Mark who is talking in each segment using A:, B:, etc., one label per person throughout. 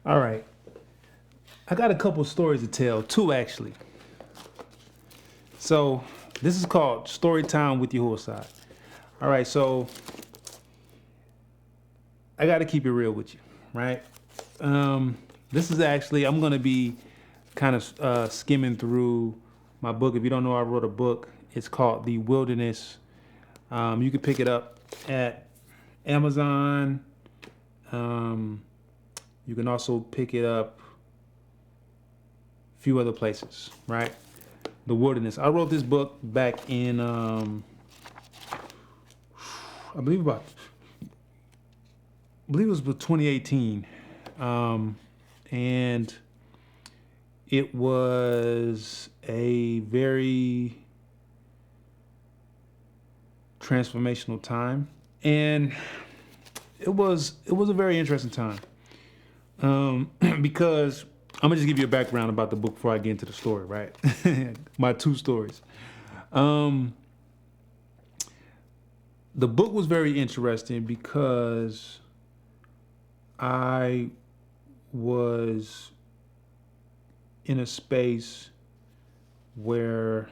A: All right. I got a couple stories to tell, two actually. So this is called Story Time with Yahuah. All right, so I got to keep it real with you, right? This is actually, I'm going to be kind of skimming through my book. If you don't know, I wrote a book. It's called The Wilderness. You can pick it up at Amazon. You can also pick it up a few other places, right? The Wilderness. I wrote this book back in, I believe it was 2018. And it was a very transformational time. And it was a very interesting time. Because I'm gonna just give you a background about the book before I get into the story, right? My two stories. The book was very interesting because I was in a space where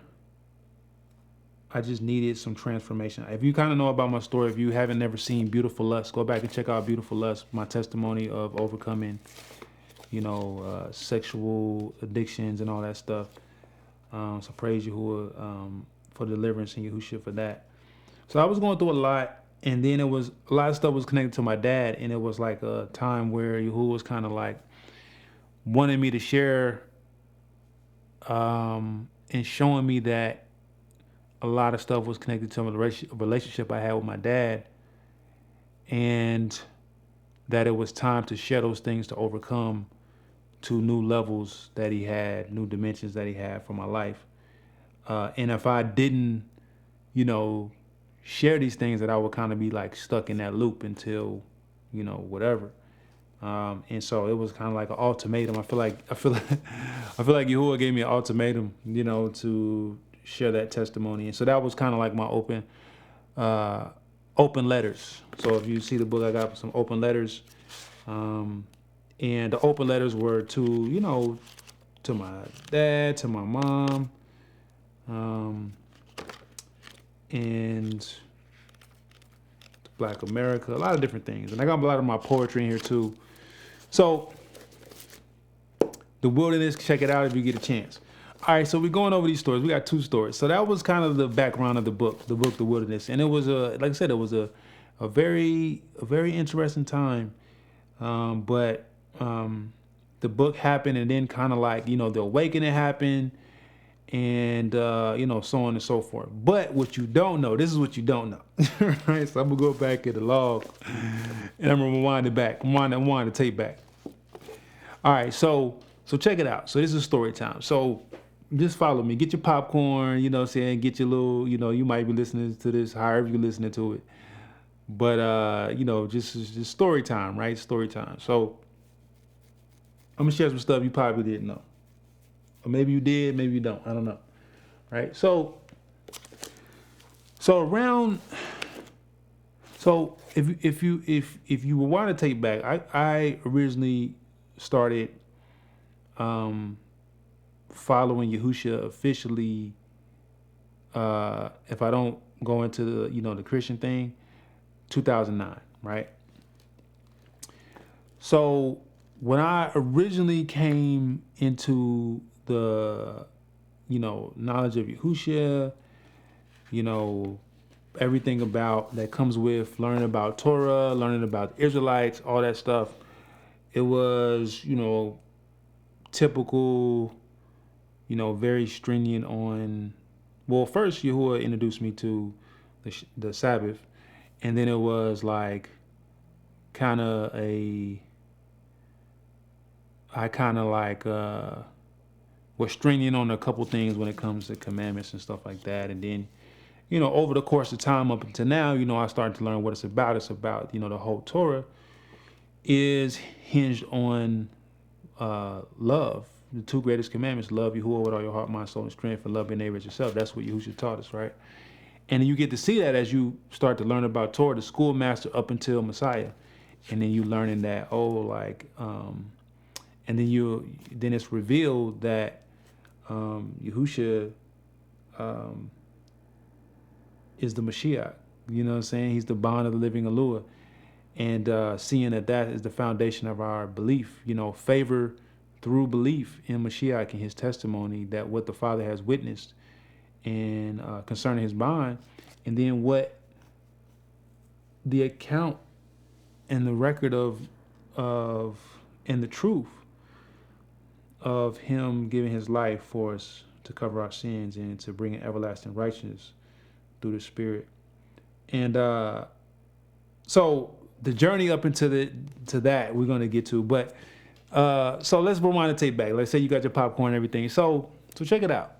A: I just needed some transformation. If you kind of know about my story, if you haven't never seen Beautiful Lust, go back and check out Beautiful Lust, my testimony of overcoming, sexual addictions and all that stuff. So praise Yahuah for deliverance and Yahusha for that. So I was going through a lot, and then it was a lot of stuff was connected to my dad, and it was like a time where Yahuah was kind of like wanting me to share and showing me that a lot of stuff was connected to a relationship I had with my dad, and that it was time to share those things to overcome to new levels that he had, new dimensions that he had for my life. And if I didn't, share these things, that I would kind of be like stuck in that loop until, whatever. And so it was kind of like an ultimatum. I feel like Yahuah gave me an ultimatum, to share that testimony. And so that was kind of like my open letters. So if you see the book, I got some open letters. And the open letters were to, to my dad, to my mom, and to Black America, a lot of different things. And I got a lot of my poetry in here too. So The Wilderness, check it out if you get a chance. All right, so we're going over these stories. We got two stories. So that was kind of the background of the book, The Wilderness. And it was like I said, it was a very interesting time. But the book happened, and then kind of like, the awakening happened, and so on and so forth. But what you don't know, this is what you don't know. Right? So I'm gonna go back in the log, and I'm gonna rewind it back. Rewind the tape back. All right, so check it out. So this is story time. So just follow me. Get your popcorn, get your little, you might be listening to this however you're listening to it. But just story time, right? Story time. So I'm gonna share some stuff you probably didn't know. Or maybe you did, maybe you don't. I don't know. Right? So if you want to take back, I originally started following Yahusha officially. If I don't go into the Christian thing, 2009, right? So when I originally came into the knowledge of Yahusha, everything about that comes with learning about Torah, learning about the Israelites, all that stuff, it was typical, very stringent on. Well, first Yahuah introduced me to the Sabbath, and then it was like kind of was stringent on a couple things when it comes to commandments and stuff like that. And then, over the course of time up until now, I started to learn what it's about. It's about, the whole Torah is hinged on love. The two greatest commandments: love Yahuah with all your heart, mind, soul, and strength, and love your neighbor as yourself. That's what Yahushua taught us, right? And you get to see that as you start to learn about Torah, the schoolmaster up until Messiah. And then you learning that, and then it's revealed that Yahusha is the Mashiach. You know what I'm saying? He's the bond of the living Yahuah. And seeing that is the foundation of our belief, favor through belief in Mashiach and his testimony, that what the Father has witnessed and concerning his bond, and then what the account and the record of and the truth of him giving his life for us to cover our sins and to bring an everlasting righteousness through the Spirit. And so the journey up into that we're going to get to, but so let's rewind the tape back. Let's say you got your popcorn and everything. So check it out.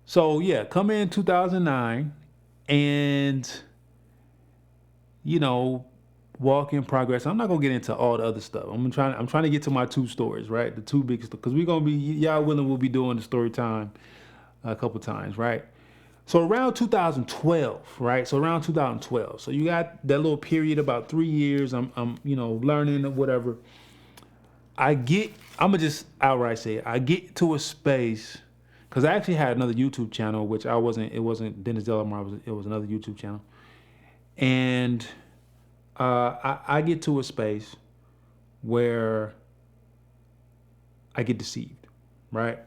A: So yeah, come in 2009, and walk in progress. I'm not gonna get into all the other stuff. I'm trying to get to my two stories, right? The two biggest, because we're gonna be, y'all willing, we'll be doing the story time a couple times, right? So around 2012, right? So around 2012. So you got that little period, about 3 years. I'm learning or whatever. I'm gonna just outright say it. I get to a space, because I actually had another YouTube channel, which it wasn't Dennis Delamar, it was another YouTube channel. And I get to a space where I get deceived, right?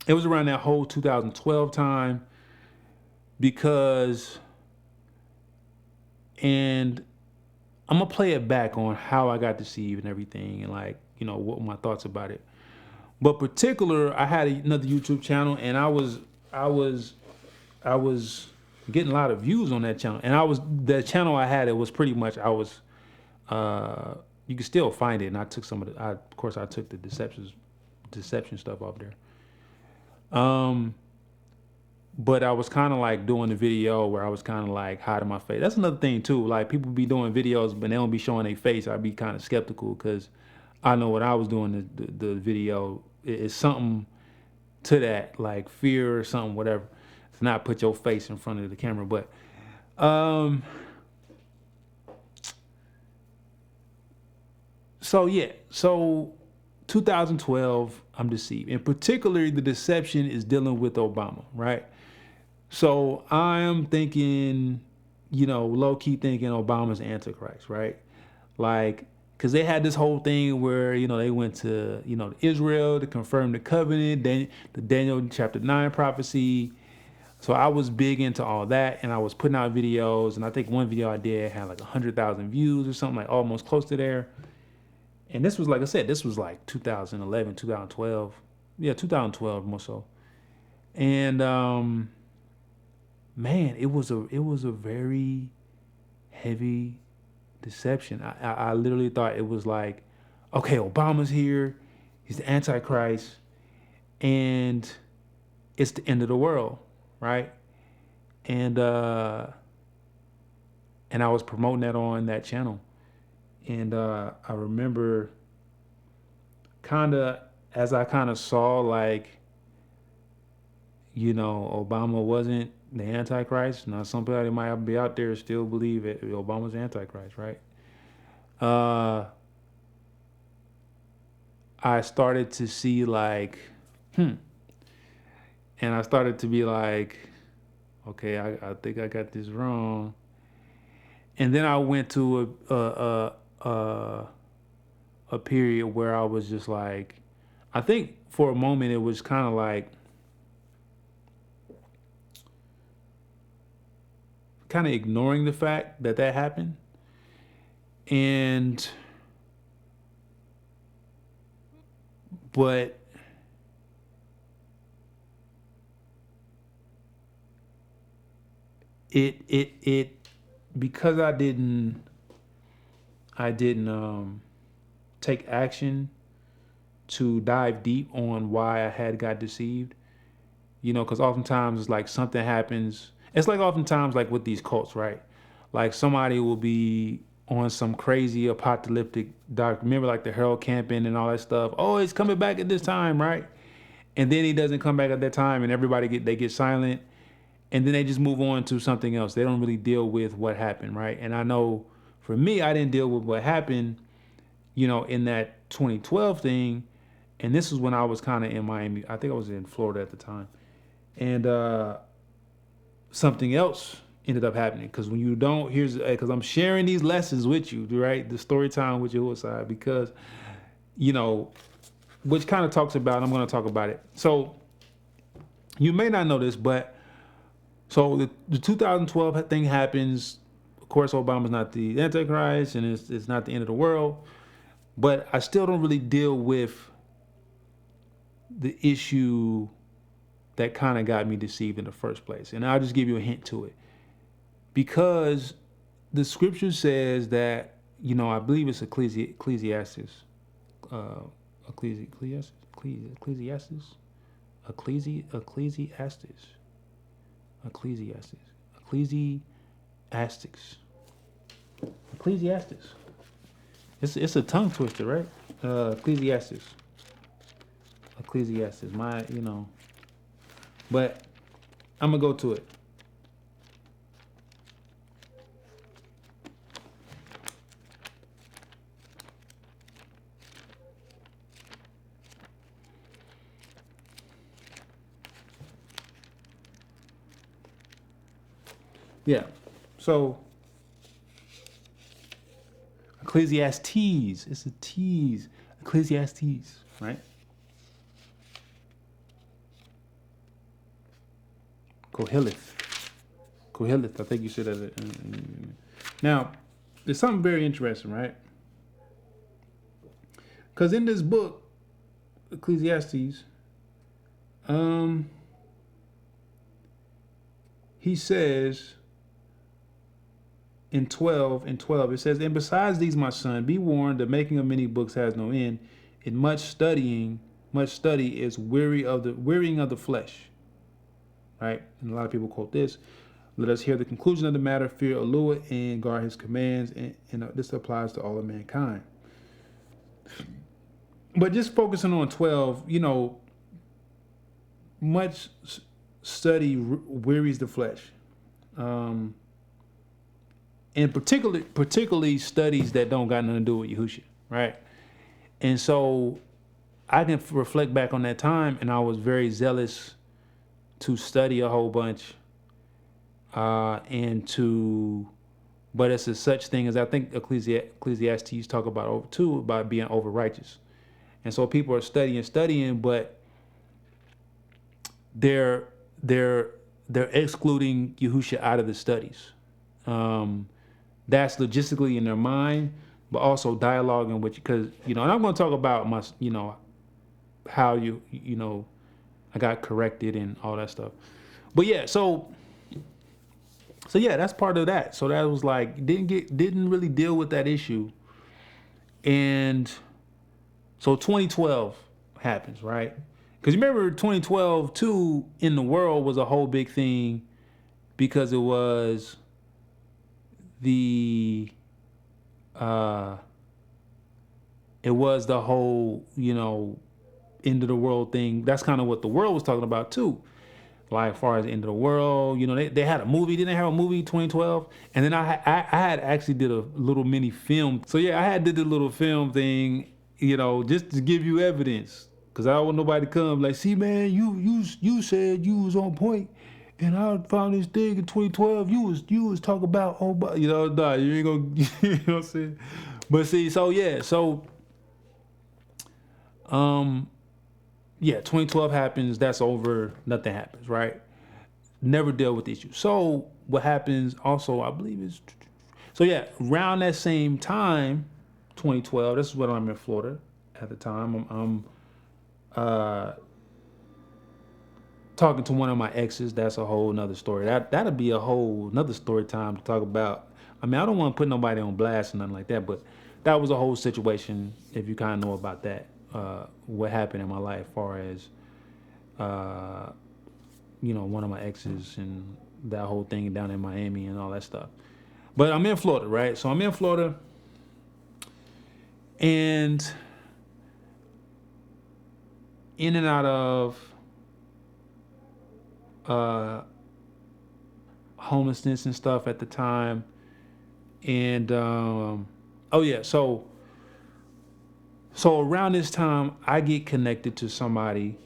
A: It was around that whole 2012 time, and I'm gonna play it back on how I got deceived and everything, and what were my thoughts about it. But particular, I had another YouTube channel, and I was getting a lot of views on that channel. And the channel I had, it was pretty much, you can still find it. And I took I took the deception stuff off there. But I was kind of like doing the video where I was kind of like hiding my face. That's another thing too. Like, people be doing videos, but they don't be showing their face. I'd be kind of skeptical, because I know what I was doing, the video is something to that, like fear or something, whatever. To not put your face in front of the camera. But so 2012, I'm deceived. And particularly the deception is dealing with Obama, right? So I am thinking, low-key thinking Obama's Antichrist, right? Like, because they had this whole thing where, they went to, Israel to confirm the covenant, the Daniel chapter 9 prophecy. So I was big into all that, and I was putting out videos, and I think one video I did had like 100,000 views or something, like almost close to there. And this was, like I said, this was like 2011, 2012. Yeah, 2012 more so. And man, it was a very heavy deception. I literally thought it was like, okay, Obama's here, he's the Antichrist, and it's the end of the world, right? And I was promoting that on that channel. And I remember as I saw, like, Obama wasn't the Antichrist. Now, some people might be out there still believe it, Obama's the Antichrist, right? I started to see like, and I started to be like, okay, I think I got this wrong. And then I went to a period where I was just like, I think for a moment it was kind of like, kind of ignoring the fact that happened. But it because I didn't take action to dive deep on why I had got deceived, because oftentimes it's like something happens. It's like oftentimes like with these cults, right? Like somebody will be on some crazy apocalyptic remember like the Harold Camping and all that stuff. Oh, it's coming back at this time, right? And then he doesn't come back at that time, and everybody get silent, and then they just move on to something else. They don't really deal with what happened, right? And I know For me, I didn't deal with what happened, in that 2012 thing. And this was when I was kind of in Miami. I think I was in Florida at the time. And something else ended up happening. Because when you don't, because I'm sharing these lessons with you, right? The story time with Yahuah, because, which kind of talks about, I'm going to talk about it. So you may not know this, but so the 2012 thing happens. Of course, Obama's not the Antichrist, and it's not the end of the world. But I still don't really deal with the issue that kind of got me deceived in the first place. And I'll just give you a hint to it. Because the scripture says that, I believe it's Ecclesiastes. Ecclesiastes. It's a tongue twister, right? Ecclesiastes. But I'm gonna go to it. Yeah. So Ecclesiastes. It's a tease. Ecclesiastes, right? Koheleth. I think you said that. Now, there's something very interesting, right? Because in this book, Ecclesiastes, he says in 12, it says, and besides these, my son, be warned, the making of many books has no end. In much study is wearying of the flesh. Right? And a lot of people quote this. Let us hear the conclusion of the matter, fear Yahuah and guard his commands, and this applies to all of mankind. But just focusing on 12, much study wearies the flesh. And particularly studies that don't got nothing to do with Yahusha, right? And so I can reflect back on that time, and I was very zealous to study a whole bunch, but it's a such thing as, I think Ecclesiastes talk about being over righteous. And so people are studying, but they're excluding Yahusha out of the studies. That's logistically in their mind, but also dialoguing with you, because and I'm going to talk about my how I got corrected and all that stuff. But yeah, so yeah, that's part of that. So that was like didn't really deal with that issue. And so 2012 happens, right? Because you remember 2012 too, in the world was a whole big thing, because it was the whole end of the world thing. That's kind of what the world was talking about too. Like, as far as the end of the world, they had a movie. Didn't they have a movie 2012? And then I had actually did a little mini film. So yeah, I did the little film thing, just to give you evidence, because I don't want nobody to come like, see, man, you said you was on point, and I found this thing in 2012. You was talking about nah, you ain't gonna, you know what I'm saying? But see, so yeah, 2012 happens, that's over, nothing happens, right? Never deal with the issue. So what happens also, I believe is, around that same time, 2012, this is when I'm in Florida at the time. I'm talking to one of my exes. That's a whole nother story. That'll be a whole nother story time to talk about. I mean, I don't want to put nobody on blast or nothing like that, but that was a whole situation, if you kind of know about that. What happened in my life, as far as one of my exes and that whole thing down in Miami and all that stuff. But I'm in Florida, right? So I'm in Florida, and in and out of homelessness and stuff at the time, And oh yeah, so around this time, I get connected to somebody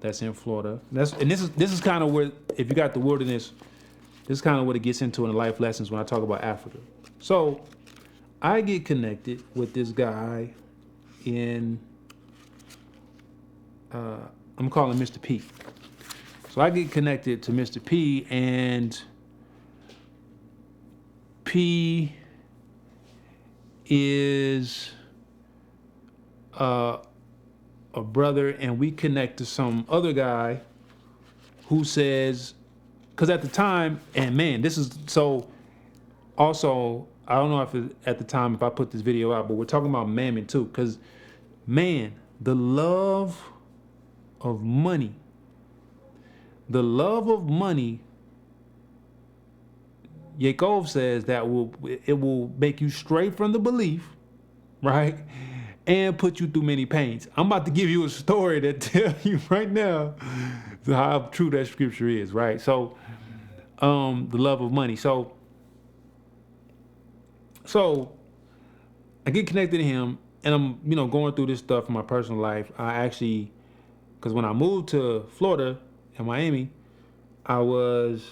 A: that's in Florida. This is kind of where, if you got the wilderness, this is kind of what it gets into in the life lessons when I talk about Africa. So I get connected with this guy in, I'm calling Mr. P. So I get connected to Mr. P, and P is a brother, and we connect to some other guy who says, because at the time, and man, this is so. Also, I don't know if at the time if I put this video out, but we're talking about mammon too, because man, the love of money, Yaakov says that it will make you stray from the belief, right? And put you through many pains. I'm about to give you a story that tell you right now how true that scripture is, right? So, the love of money. So I get connected to him, and I'm, going through this stuff in my personal life. I actually, because when I moved to Florida and Miami, I was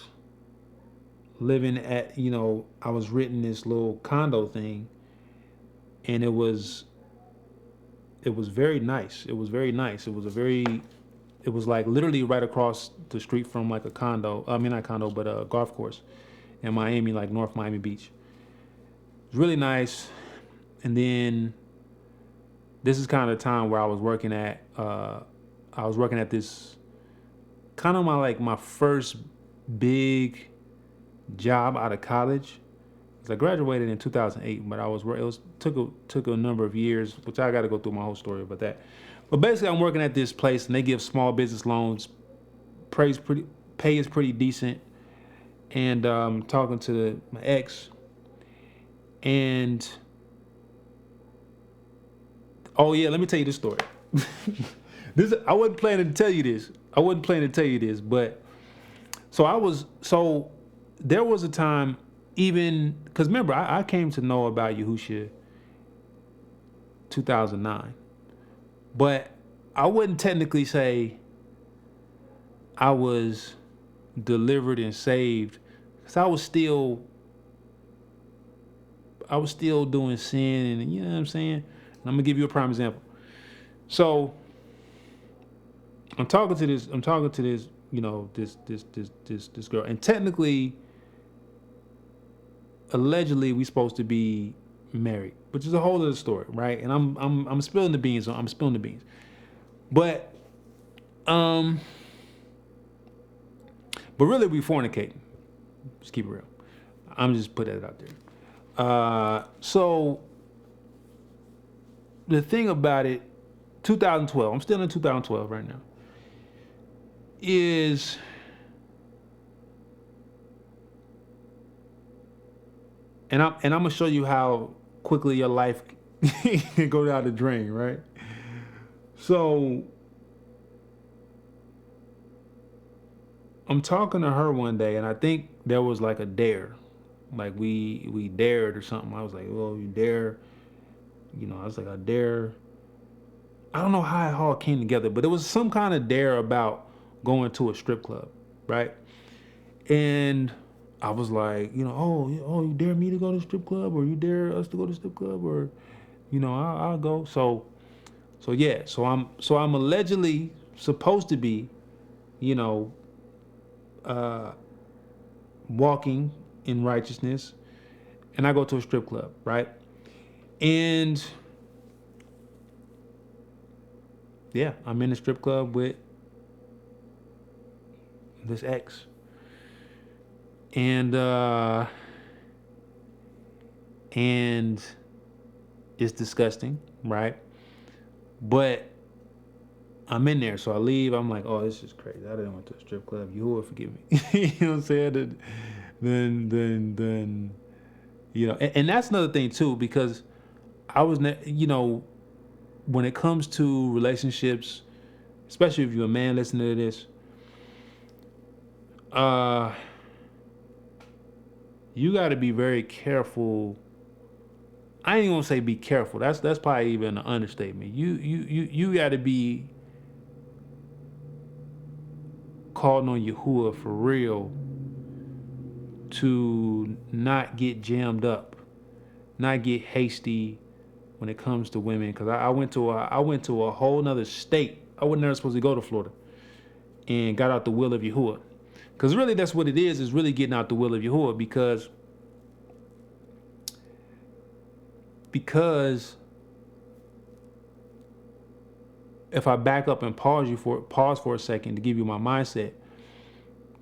A: living at, I was renting this little condo thing, and it was very nice. It was very nice. It was like literally right across the street from like a condo. I mean, not condo, but a golf course in Miami, like North Miami Beach. It was really nice. And then this is kind of the time where I was working at this kind of my first big job out of college. I graduated in 2008, but took a number of years, which I got to go through my whole story about that. But basically, I'm working at this place, and they give small business loans. Pay is pretty decent, and talking to my ex, and oh yeah, let me tell you this story. I wasn't planning to tell you this. But there was a time. Even because remember, I came to know about Yahusha 2009, but I wouldn't technically say I was delivered and saved, because I was still doing sin, and you know what I'm saying. And I'm gonna give you a prime example. So I'm talking to this, this girl, and technically, allegedly, we supposed to be married, which is a whole other story, right? And I'm spilling the beans. But really we fornicating. Just keep it real. I'm just put that out there. So the thing about it, 2012. I'm still in 2012 right now. Is And I'm gonna show you how quickly your life can go down the drain, right? So I'm talking to her one day, and I think there was like a dare, like we dared or something. I was like, well, you dare, I was like, I dare. I don't know how it all came together, but it was some kind of dare about going to a strip club, right? And I was like, oh, you dare me to go to the strip club, or you dare us to go to the strip club, or, I'll go. So yeah. So I'm allegedly supposed to be, walking in righteousness, and I go to a strip club, right? And yeah, I'm in a strip club with this ex. And it's disgusting, right? But I'm in there, so I leave. I'm like, oh, this is crazy. I didn't went to a strip club. Yahuah, forgive me. You know what I'm saying? Then and that's another thing too, because I was, when it comes to relationships, especially if you're a man listening to this, you got to be very careful. I ain't gonna say be careful. That's probably even an understatement. You got to be calling on Yahuah for real to not get jammed up, not get hasty when it comes to women. Because I went to a whole nother state. I wasn't never supposed to go to Florida, and got out the will of Yahuah. Because really, that's what it is really getting out the will of Yahuah. Because if I back up and pause for a second to give you my mindset,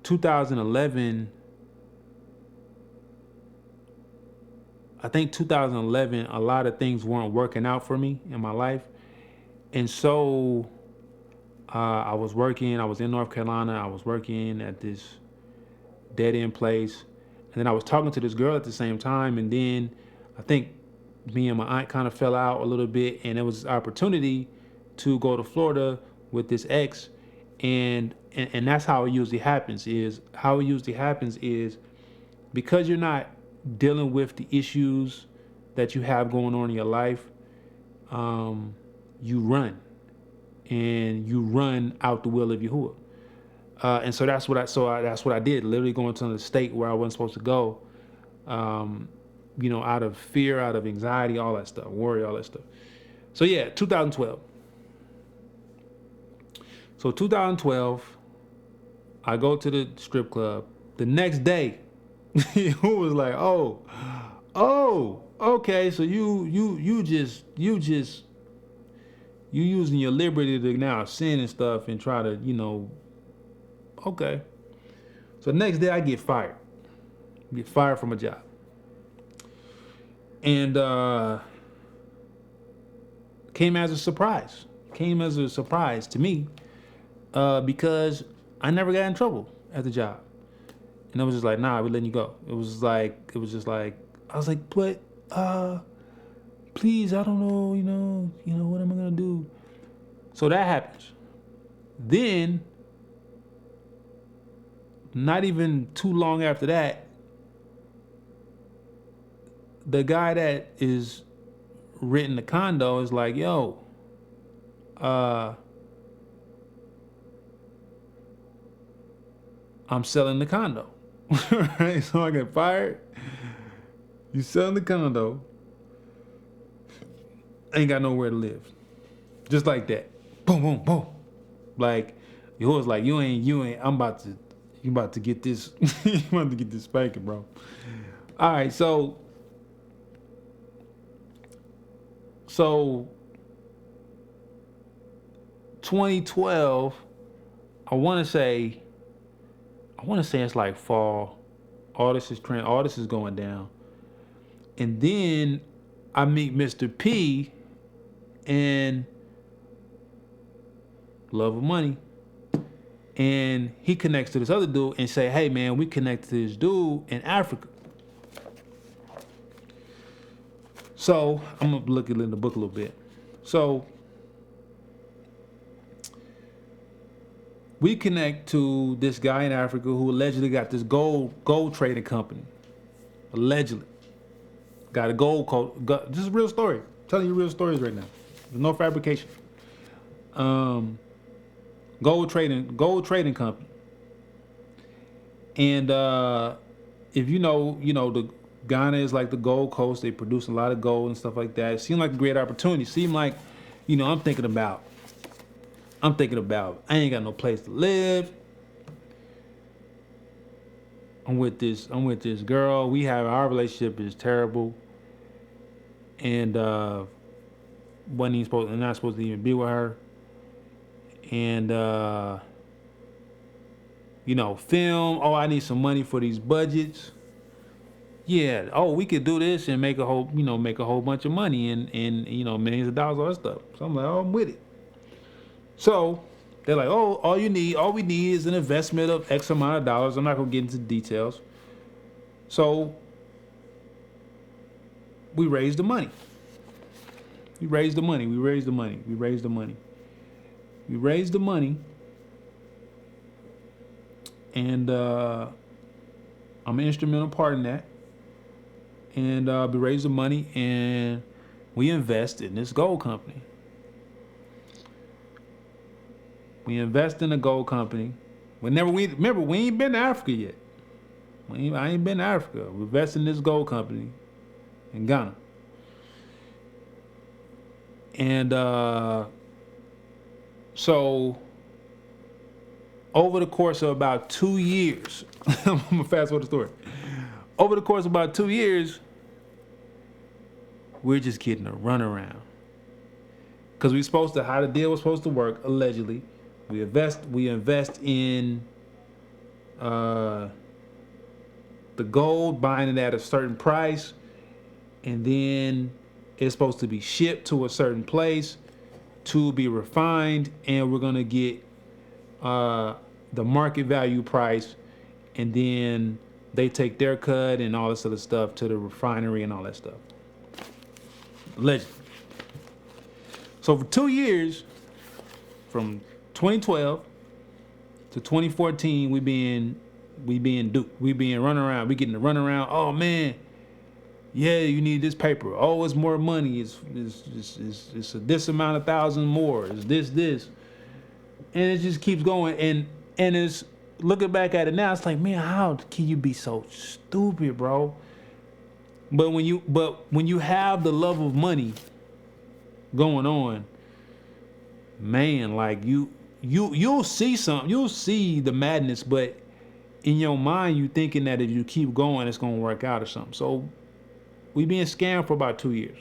A: 2011, I think 2011, a lot of things weren't working out for me in my life. And so I was in North Carolina, I was working at this dead end place. And then I was talking to this girl at the same time. And then I think me and my aunt kind of fell out a little bit. And there was this opportunity to go to Florida with this ex. And that's how it usually happens is because you're not dealing with the issues that you have going on in your life, you run out the will of Yahuah. And so that's what I did. Literally going to the state where I wasn't supposed to go, out of fear, out of anxiety, all that stuff, worry, all that stuff. So yeah, 2012. So 2012, I go to the strip club. The next day, who was like, oh, okay, so you using your liberty to now sin and stuff and try to, okay. So the next day I get fired. From a job. And came as a surprise to me, because I never got in trouble at the job. And I was just like, nah, we're letting you go. It was just like, I was like, but, please, I don't know, what am I going to do? So that happens. Then, not even too long after that, the guy that is renting the condo is like, yo, I'm selling the condo. Right? So I get fired. You selling the condo. Ain't got nowhere to live. Just like that. Boom, boom, boom. Like, you was like, you ain't, you about to get this, you about to get this spanking, bro. All right, so 2012, I want to say it's like fall. All this is going down. And then I meet Mr. P and love of money. And he connects to this other dude and say, hey man, we connect to this dude in Africa. So I'm gonna look in the book a little bit. So we connect to this guy in Africa who allegedly got this gold trading company. Allegedly. Got a gold coat. This is a real story. I'm telling you real stories right now. There's no fabrication. Gold trading company. And if you know, the Ghana is like the Gold Coast. They produce a lot of gold and stuff like that. It seemed like a great opportunity. It seemed like, I'm thinking about, I ain't got no place to live. I'm with this girl. Our relationship is terrible. And not supposed to even be with her. And film. Oh, I need some money for these budgets. Yeah. Oh, we could do this and make a whole bunch of money and millions of dollars, all that stuff. So I'm like, oh, I'm with it. So they're like, oh, all we need is an investment of X amount of dollars. I'm not gonna get into details. So we raised the money. And I'm an instrumental part in that. and we raise the money and we invest in this gold company. We invest in a gold company. We ain't been to Africa yet. I ain't been to Africa. We invest in this gold company in Ghana. And so over the course of about 2 years, I'm gonna fast forward the story. Over the course of about 2 years, we're just getting a runaround. Because how the deal was supposed to work, allegedly. We invest in the gold, buying it at a certain price, and then it's supposed to be shipped to a certain place to be refined, and we're gonna get the market value price, and then they take their cut and all this other stuff to the refinery and all that stuff. Allegedly. So for 2 years, from 2012 to 2014, we being duped. We being run around. We getting to run around. Oh man, yeah, you need this paper. Oh, it's more money. It's this amount of thousand more. It's this, and it just keeps going. And it's looking back at it now, it's like, man, how can you be so stupid, bro? But when you have the love of money going on, man, like you'll see something, you'll see the madness, but in your mind you thinking that if you keep going it's gonna work out or something. So we being scammed for about 2 years.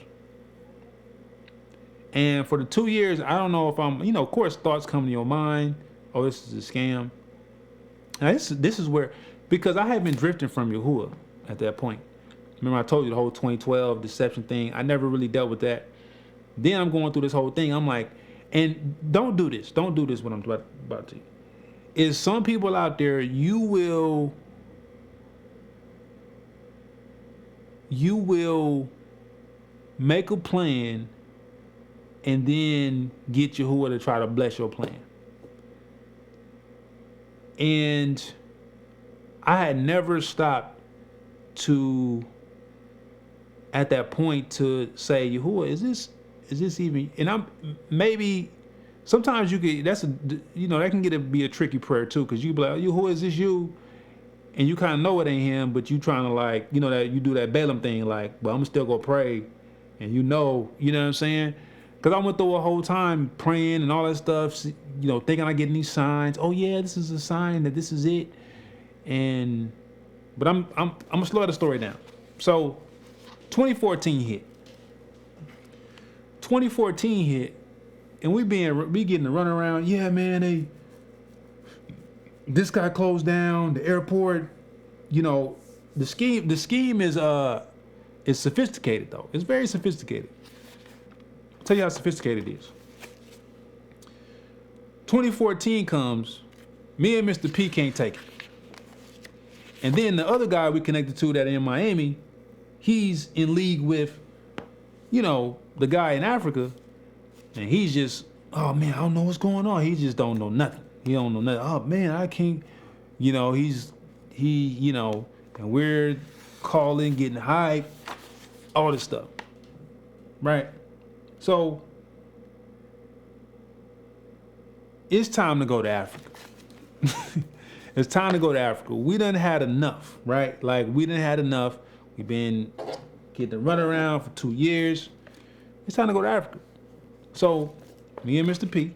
A: And for the 2 years, I don't know if of course thoughts come to your mind, oh, this is a scam. Now this is where, because I had been drifting from Yahuah at that point. Remember I told you the whole 2012 deception thing, I never really dealt with that. Then I'm going through this whole thing, I'm like, and don't do this what I'm about to. Is some people out there, you will make a plan and then get Yahuah to try to bless your plan. And I had never stopped to, at that point, to say, Yahuah, is this even, and I'm maybe sometimes you get, that can be a tricky prayer too, because you be like, Yahuah, is this you? And you kind of know it ain't him, but you trying to that you do that Balaam thing, like, well, I'm still gonna pray, and you know what I'm saying? Because I went through a whole time praying and all that stuff, thinking I getting these signs. Oh yeah, this is a sign that this is it. But I'm gonna slow the story down. So 2014 hit. 2014 hit, and we getting to run around. Yeah, man, this guy closed down the airport. The scheme is sophisticated though. It's very sophisticated. I'll tell you how sophisticated it is. 2014 comes, me and Mr. P can't take it. And then the other guy we connected to that in Miami, he's in league with, the guy in Africa, and he's just, oh man, I don't know what's going on. He just don't know nothing. He don't know nothing. Oh man, I can't, and we're calling, getting hyped, all this stuff. Right? So it's time to go to Africa. It's time to go to Africa. We done had enough, right? Like, we done had enough. We've been getting to run around for 2 years. It's time to go to Africa. So me and Mr. P,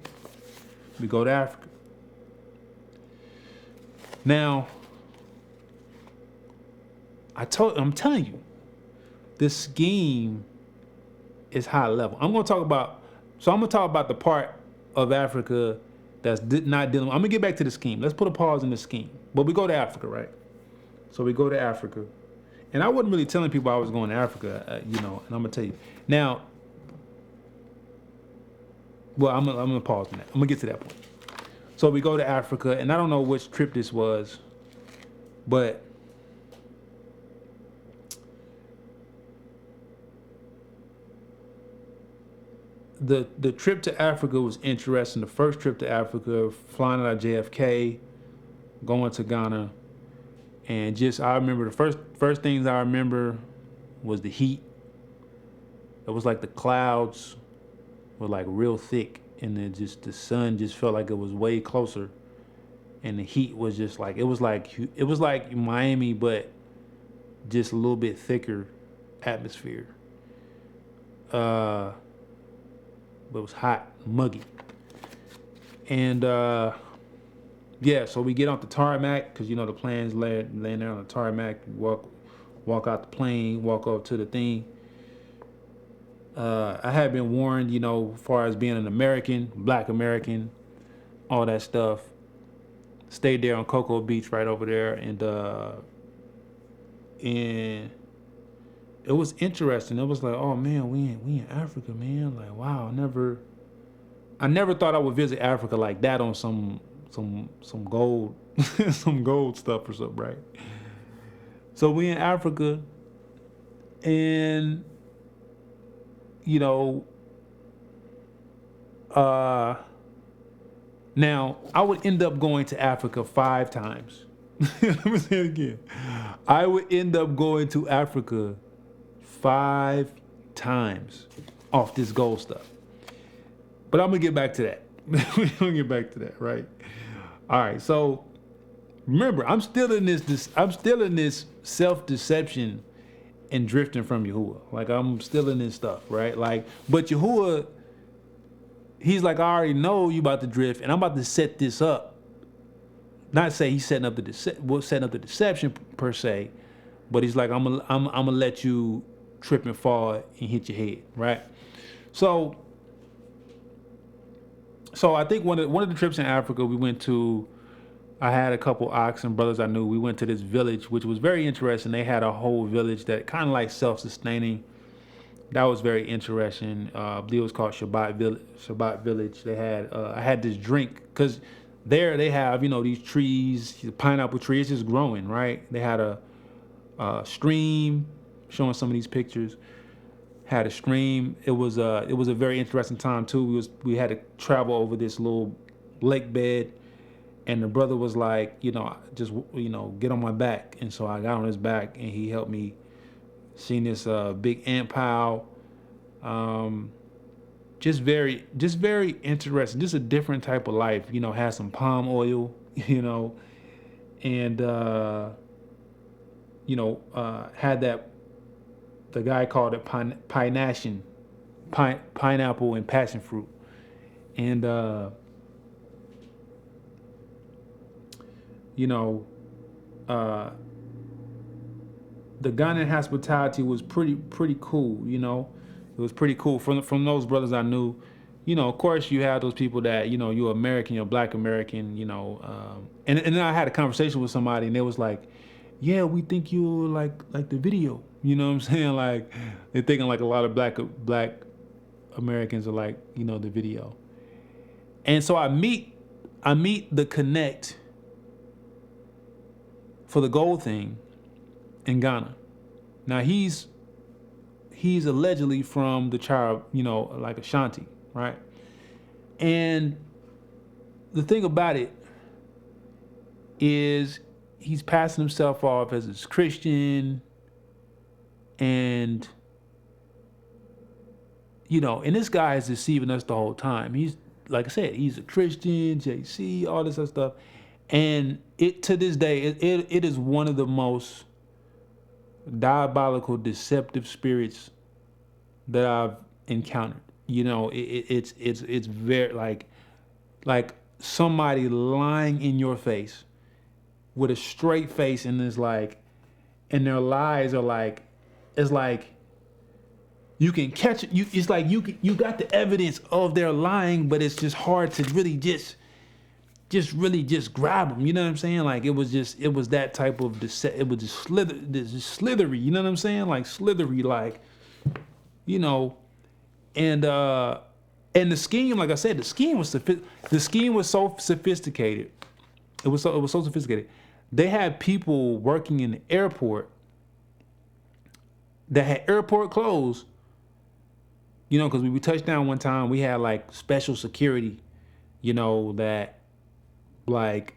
A: we go to Africa. Now, I'm telling you, this scheme is high level. I'm gonna talk about the part of Africa that's not dealing. I'm gonna get back to the scheme. Let's put a pause in the scheme. But we go to Africa, right? So we go to Africa, and I wasn't really telling people I was going to Africa, and I'm gonna tell you now. Well, I'm gonna pause on that. I'm gonna get to that point. So we go to Africa, and I don't know which trip this was, but the trip to Africa was interesting. The first trip to Africa, flying out of JFK, going to Ghana, and I remember the first things I remember was the heat. It was like the clouds were like real thick, and then just the sun just felt like it was way closer, and the heat was just like it was like Miami, but just a little bit thicker atmosphere. But it was hot, muggy, and yeah. So we get off the tarmac because the plane's laying there on the tarmac. Walk out the plane, walk up to the thing. I had been warned, as far as being an American, Black American, all that stuff. Stayed there on Cocoa Beach right over there, and it was interesting. It was like, oh man, we in Africa, man. Like, wow, I never thought I would visit Africa like that on some gold some gold stuff or something, right? So we in Africa, and now I would end up going to Africa 5 times. Let me say it again. I would end up going to Africa 5 times off this gold stuff. But I'm gonna get back to that. We're gonna get back to that, right? All right. So remember, I'm still in this self-deception and drifting from Yahuah. Like, I'm still in this stuff, right? Like, but Yahuah, he's like, I already know you about to drift, and I'm about to set this up. Not say he's setting up the deception per se, but he's like, I'm gonna let you trip and fall and hit your head, right? So I think one of the trips in Africa we went to, I had a couple oxen brothers I knew. We went to this village, which was very interesting. They had a whole village that kind of like self-sustaining. That was very interesting. I believe it was called Shabbat Village. They had I had this drink because there they have these trees, the pineapple tree. It's just growing, right? They had a stream, showing some of these pictures. Had a stream. It was a very interesting time too. We had to travel over this little lake bed. And the brother was like, just, get on my back. And so I got on his back, and he helped me. Seen this big ant pile. Just very interesting. Just a different type of life. Had some palm oil, and, had that, the guy called it pineapple and passion fruit. And, the Ghanaian hospitality was pretty cool. It was pretty cool from those brothers I knew. Of course you have those people that you're American, you're Black American. And then I had a conversation with somebody, and they was like, "Yeah, we think you're like the video." You know what I'm saying? Like, they're thinking like a lot of Black Americans are like the video. And so I meet the connect for the gold thing in Ghana. Now he's allegedly from the tribe, like Ashanti, right? And the thing about it is he's passing himself off as a Christian, and and this guy is deceiving us the whole time. He's, like I said, he's a Christian, JC, all this other stuff. And to this day, it is one of the most diabolical, deceptive spirits that I've encountered. It's very like somebody lying in your face with a straight face, and their lies are like, it's like you can catch it. It's like you got the evidence of their lying, but it's just hard to really just really grab them. You know what I'm saying? Like, it was that type of it was just slithery. You know what I'm saying? Like slithery, like, and the scheme, like I said, the scheme was so sophisticated. It was so sophisticated. They had people working in the airport that had airport clothes. Because we touched down one time, we had like special security, that, like,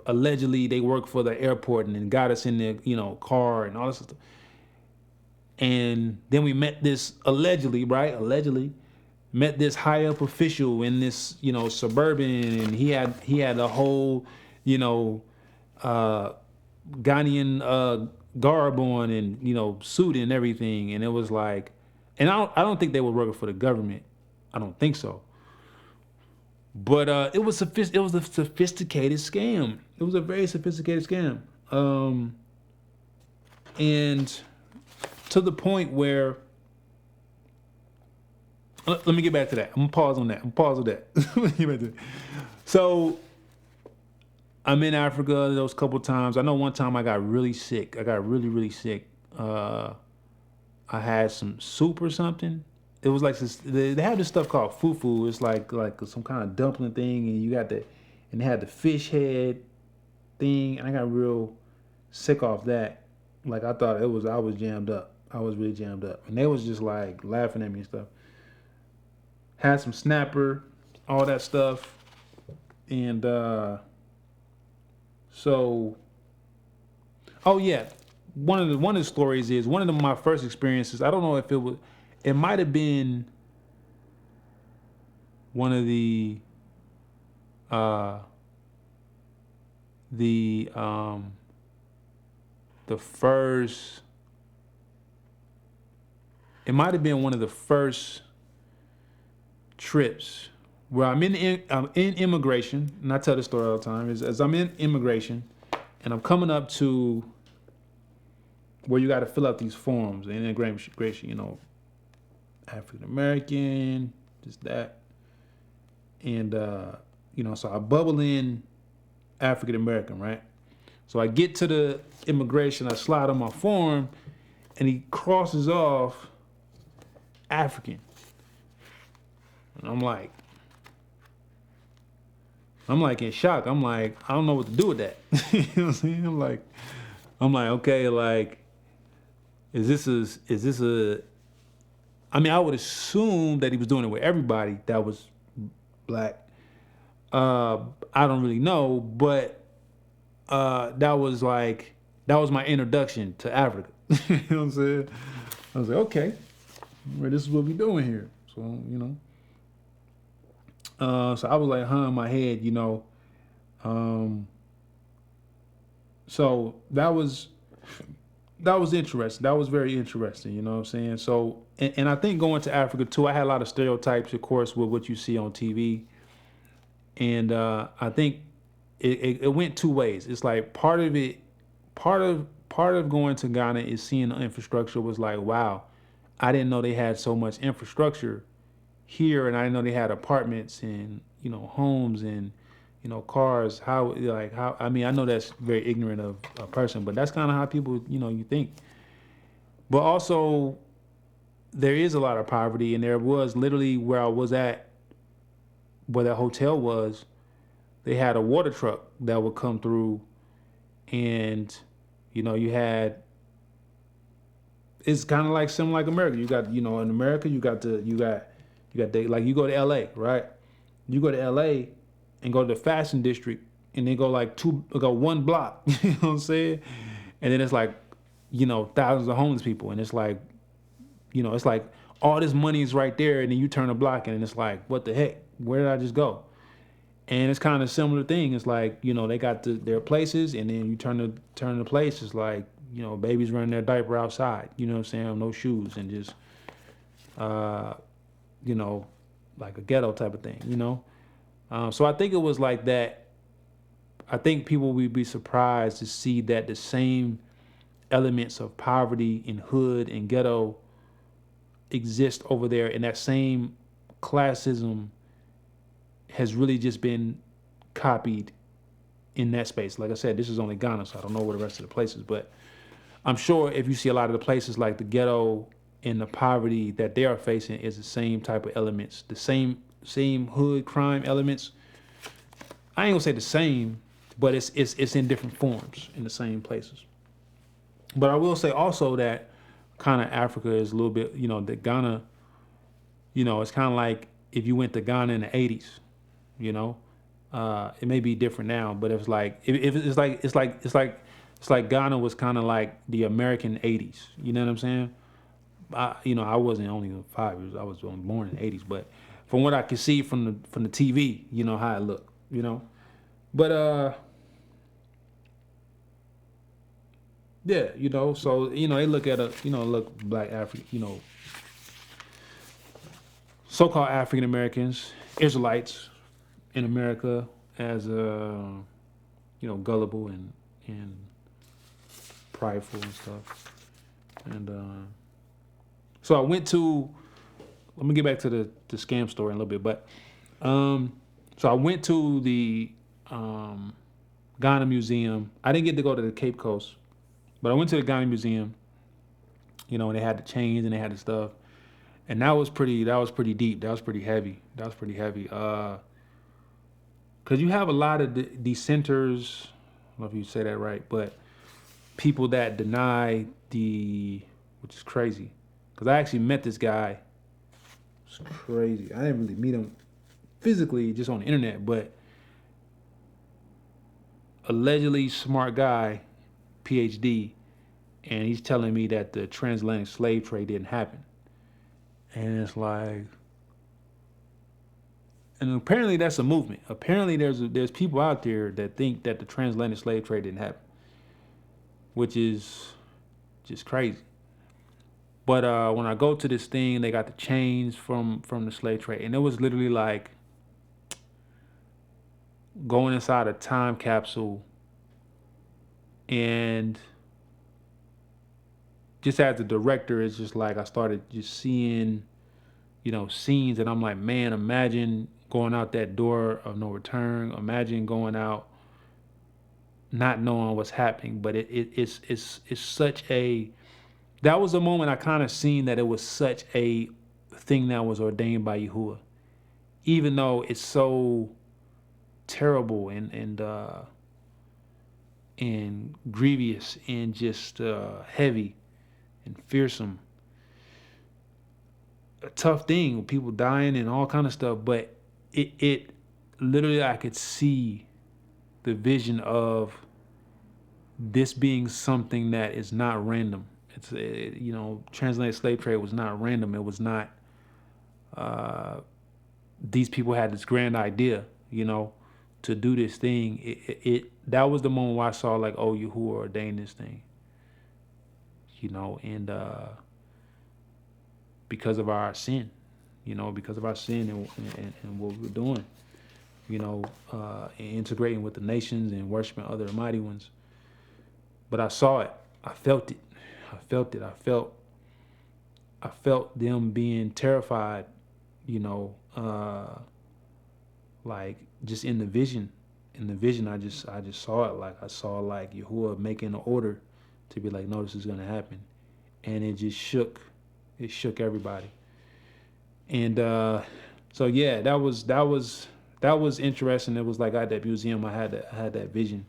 A: allegedly they work for the airport and then got us in their, car and all this stuff. And then we met this allegedly met this high up official in this, suburban, and he had a whole, you know, uh, Ghanaian garb on, and suit and everything, and it was like, and I don't think they were working for the government. I don't think so. But it was a sophisticated scam. It was a very sophisticated scam, and to the point where, let me get back to that. I'm gonna pause on that. Let me get back to that. So I'm in Africa those couple times. I know one time I got really sick. I got really, really sick. I had some soup or something. It was like this, they have this stuff called fufu. It's like some kind of dumpling thing, and and they had the fish head thing, and I got real sick off that. Like I thought I was jammed up. I was really jammed up, and they was just like laughing at me and stuff. Had some snapper, all that stuff, and so, oh yeah, one of the stories is one of my first experiences. I don't know if it might have been one of the the um the first. It might have been one of the first trips where I'm in immigration, and I tell this story all the time. As I'm in immigration, and I'm coming up to where you got to fill out these forms, and immigration, African American, just that, and so I bubble in African American, right? So I get to the immigration, I slide on my form, and he crosses off African, and I'm like in shock. I'm like, I don't know what to do with that. You know what I'm saying? I'm like, okay, like, is this a? I mean, I would assume that he was doing it with everybody that was black. I don't really know, but that was my introduction to Africa. You know what I'm saying? I was like, okay, well, this is what we doing here. So so I was like, in my head, So that was interesting. That was very interesting. You know what I'm saying? So, and I think going to Africa too, I had a lot of stereotypes, of course, with what you see on TV, and I think it went two ways. It's like part of going to Ghana is seeing the infrastructure was like, wow, I didn't know they had so much infrastructure here, and I didn't know they had apartments and homes and cars. How I mean, I know that's very ignorant of a person, but that's kind of how people you think. But also, there is a lot of poverty, and there was literally where I was at, where that hotel was. They had a water truck that would come through, and you had. It's kind of like something like America. You got in America you got like you go to LA, right? You go to LA and go to the fashion district, and they go go one block, you know what I'm saying? And then it's like, thousands of homeless people, and it's like, it's like all this money is right there, and then you turn a block, and it's like, what the heck? Where did I just go? And it's kind of a similar thing. It's like, they got their places, and then you turn the place, it's like, babies running their diaper outside, you know what I'm saying? No shoes, and just, like a ghetto type of thing, So I think it was like that. I think people would be surprised to see that the same elements of poverty and hood and ghetto exist over there, and that same classism has really just been copied in that space. Like I said, this is only Ghana, so I don't know where the rest of the places, but I'm sure if you see a lot of the places like the ghetto and the poverty that they are facing is the same type of elements, the same hood crime elements. I ain't gonna say the same, but it's in different forms in the same places. But I will say also that kind of Africa is a little bit, that Ghana, it's kind of like if you went to Ghana in the 80s, it may be different now, but it's like it's like Ghana was kind of like the American 80s. You know what I'm saying? I wasn't only 5 years. I was born in the '80s, but from what I could see from the TV, how it looked, But yeah, so they look at look black African, so-called African Americans, Israelites in America as gullible and prideful and stuff. And so I went to. Let me get back to the scam story in a little bit, but so I went to the Ghana Museum. I didn't get to go to the Cape Coast, but I went to the Ghana Museum. And they had the chains and they had the stuff, and that was pretty deep. That was pretty heavy. Cause you have a lot of dissenters. I don't know if you say that right, but people that deny which is crazy. Cause I actually met this guy. It's crazy. I didn't really meet him physically, just on the internet, but allegedly smart guy, PhD, and he's telling me that the transatlantic slave trade didn't happen. And it's like, and apparently that's a movement. Apparently there's people out there that think that the transatlantic slave trade didn't happen, which is just crazy. But when I go to this thing, they got the chains from the slave trade, and it was literally like going inside a time capsule, and just as the director, it's just like I started just seeing, scenes, and I'm like, man, imagine going out that door of no return. Imagine going out not knowing what's happening. But it's such a. That was the moment I kind of seen that it was such a thing that was ordained by Yahuah, even though it's so terrible and grievous and just heavy and fearsome. A tough thing with people dying and all kind of stuff, but it literally, I could see the vision of this being something that is not random. It's transatlantic slave trade was not random. It was not. These people had this grand idea, to do this thing. That was the moment where I saw like, oh, Yahuah ordained this thing, and because of our sin, and what we're doing, integrating with the nations and worshiping other mighty ones. But I saw it. I felt it. I felt them being terrified, like just in the vision. In the vision, I just saw it. Like I saw like Yahuah making an order to be like, no, this is gonna happen, and it just shook. It shook everybody. And so yeah, that was interesting. It was like at that museum, I had that vision,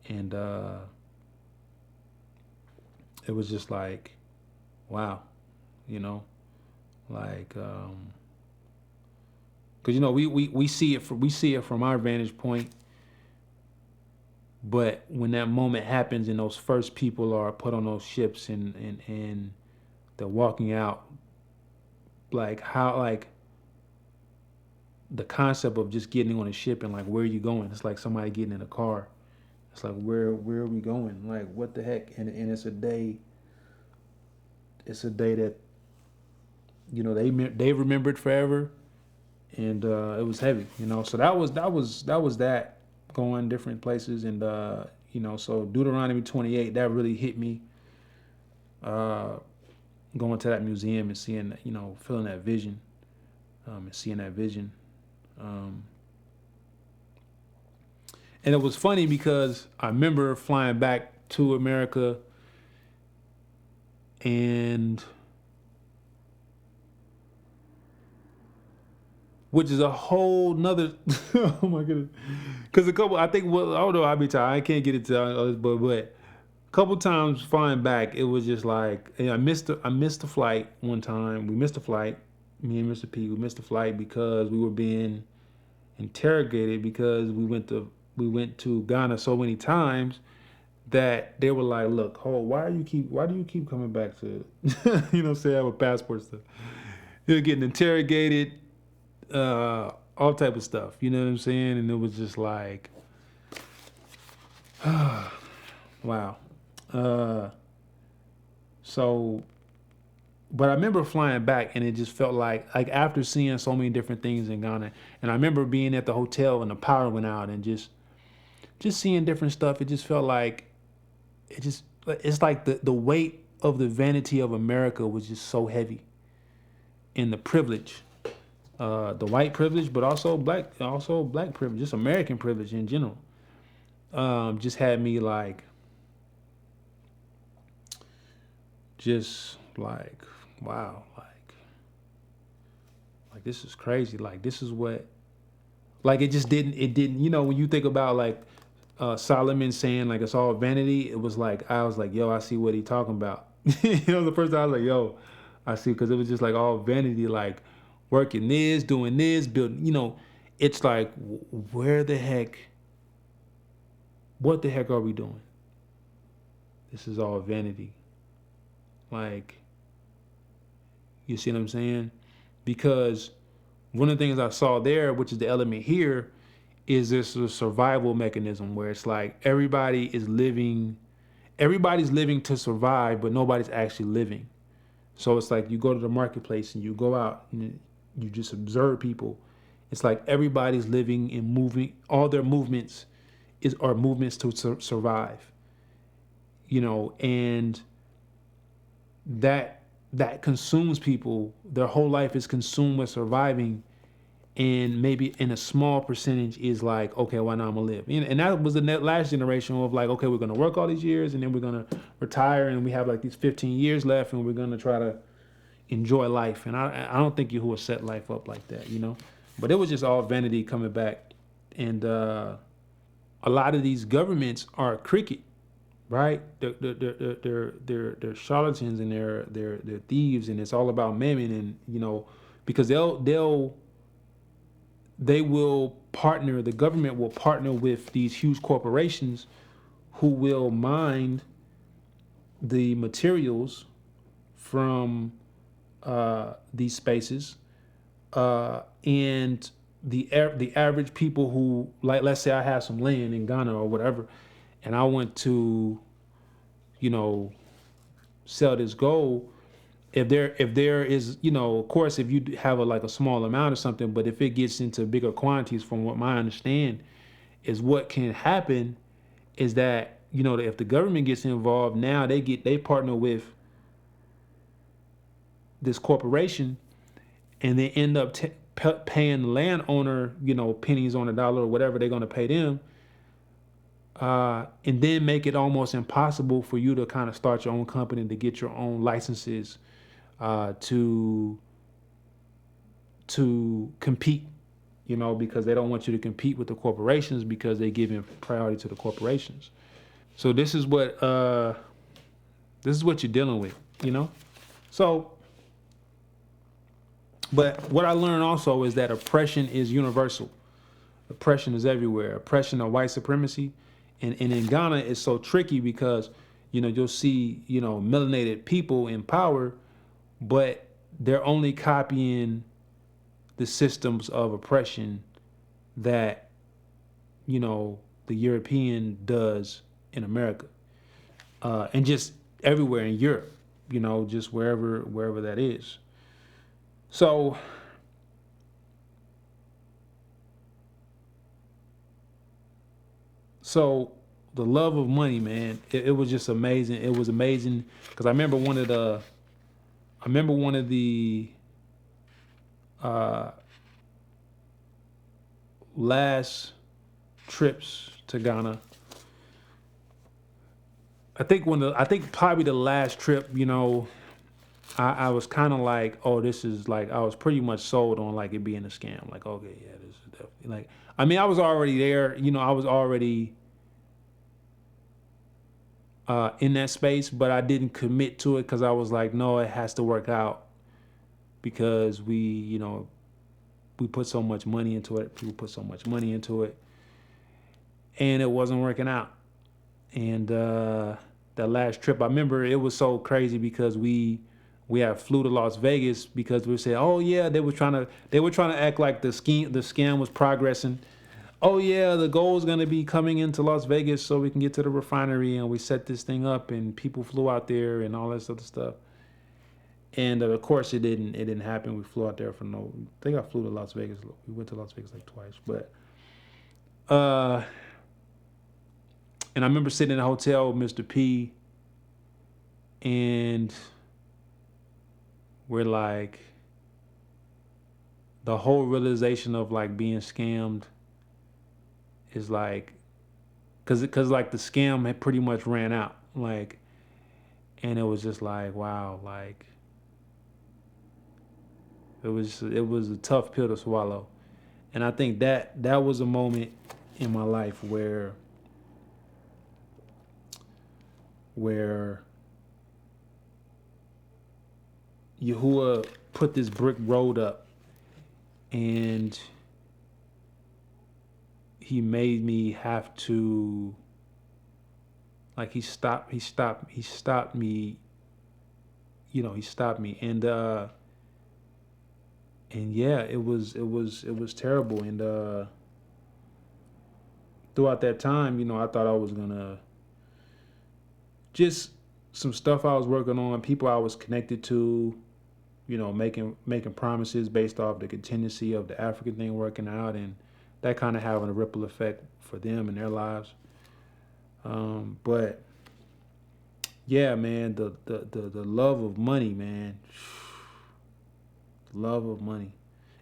A: and it was just like, wow, like, because we see it from our vantage point, but when that moment happens and those first people are put on those ships and they're walking out, like how, like the concept of just getting on a ship and like, where are you going? It's like somebody getting in a car. It's like, where are we going? Like, what the heck? And it's a day. It's a day that they remembered forever, and it was heavy. So that was that, going different places, and so Deuteronomy 28, that really hit me. Going to that museum and seeing, feeling that vision, and seeing that vision. And it was funny because I remember flying back to America, and which is a whole nother, oh my goodness. Because I don't know, I'll be tired. I can't get into others, but a couple times flying back, it was just like, I missed the flight one time. We missed the flight. Me and Mr. P, we missed the flight because we were being interrogated because we went to Ghana so many times that they were like, look, hold, why do you keep coming back to, you know, say I have a passport stuff. You're getting interrogated, all type of stuff. You know what I'm saying? And it was just like, wow. Uh, so, but I remember flying back, and it just felt like after seeing so many different things in Ghana, and I remember being at the hotel and the power went out, and just seeing different stuff. It just felt like it's like the weight of the vanity of America was just so heavy, and the privilege, the white privilege, but also black privilege, just American privilege in general, just had me like, just like, wow, like this is crazy. Like this is what, like it didn't. You know, when you think about like Solomon saying like it's all vanity, it was like I was like, yo, I see what he talking about. You know, the first time I was like, yo, I see, because it was just like all vanity, like working this, doing this, building. You know, it's like where the heck, what the heck are we doing? This is all vanity. Like, you see what I'm saying? Because one of the things I saw there, which is the element here, is this a survival mechanism where it's like everybody's living to survive, but nobody's actually living. So it's like you go to the marketplace and you go out and you just observe people. It's like everybody's living and moving. All their movements are movements to survive. You know, and that consumes people. Their whole life is consumed with surviving, and maybe in a small percentage is like, okay, well, now I'm gonna live. And that was the last generation of like, okay, we're gonna work all these years, and then we're gonna retire, and we have like these 15 years left, and we're gonna try to enjoy life. And I don't think Yahuah set life up like that, you know. But it was just all vanity coming back, and a lot of these governments are cricket, right? They're charlatans, and they're thieves, and it's all about mammon, and you know, because they will partner, the government will partner with these huge corporations who will mine the materials from these spaces, and the average people who, like, let's say I have some land in Ghana or whatever, and I want to, you know, sell this gold. If there is, you know, of course, if you have like a small amount or something, but if it gets into bigger quantities, from what my understand is, what can happen is that, you know, if the government gets involved, now they partner with this corporation, and they end up paying the landowner, you know, pennies on a dollar or whatever they're going to pay them, and then make it almost impossible for you to kind of start your own company, to get your own licenses, to compete, you know, because they don't want you to compete with the corporations, because they give in priority to the corporations. So this is what you're dealing with, you know. So, but what I learned also is that oppression is universal. Oppression is everywhere. Oppression of white supremacy, and in Ghana it's so tricky because, you know, you'll see, you know, melanated people in power, but they're only copying the systems of oppression that, you know, the European does in America, and just everywhere in Europe, you know, just wherever that is. So so the love of money, man, it was just amazing. It was amazing because I remember one of the uh, last trips to Ghana. I think probably the last trip, you know, I was kind of like, oh, this is like, I was pretty much sold on like it being a scam. Like, okay, yeah, this is definitely like, I mean, I was already there, you know, I was already in that space, but I didn't commit to it because I was like, no, it has to work out because you know, we put so much money into it. People put so much money into it, and it wasn't working out. And that last trip, I remember it was so crazy because we had flew to Las Vegas because we said, oh yeah, they were trying to act like the scam was progressing. Oh yeah, the goal is gonna be coming into Las Vegas so we can get to the refinery, and we set this thing up, and people flew out there and all that other stuff. And of course, it didn't happen. We flew out there for no. I think I flew to Las Vegas. We went to Las Vegas like twice, but uh, and I remember sitting in a hotel with Mr. P, and we're like, the whole realization of like being scammed is like, cause like the scam had pretty much ran out, like, and it was just like, wow, like it was a tough pill to swallow. And I think that was a moment in my life where Yahuah put this brick road up, and he made me have to, like, he stopped me, he stopped me. And yeah, it was terrible. And throughout that time, I thought I was gonna just some stuff I was working on, people I was connected to, making promises based off the contingency of the African thing working out, and that kind of having a ripple effect for them and their lives. But yeah, man, the love of money, man, love of money.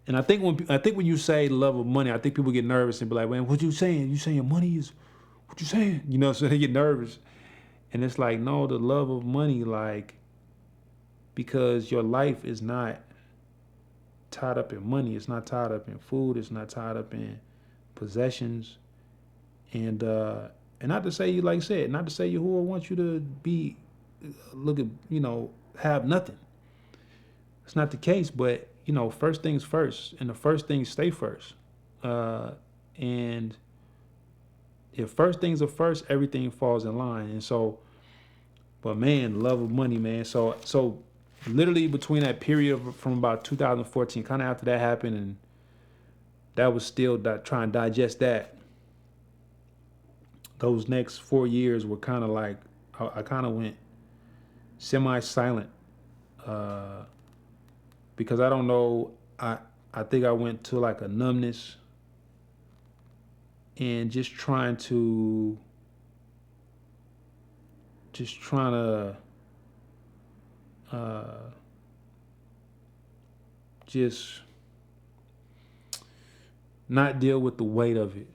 A: And I think when you say love of money, I think people get nervous and be like, "Man, what you saying? You saying money is what you saying?" So they get nervous. And it's like, no, the love of money, like, because your life is not tied up in money. It's not tied up in food. It's not tied up in possessions. And not to say, you like I said, not to say Yahuwah wants you to be look at have nothing. It's not the case, but first things first, and the first things stay first. And if first things are first, everything falls in line. And so, but man, love of money, man. So literally between that period from about 2014, kind of after that happened, and that was still trying to digest that. Those next 4 years were kind of like I kind of went semi-silent, uh, because I don't know. I think I went to like a numbness, and just trying to just not deal with the weight of it,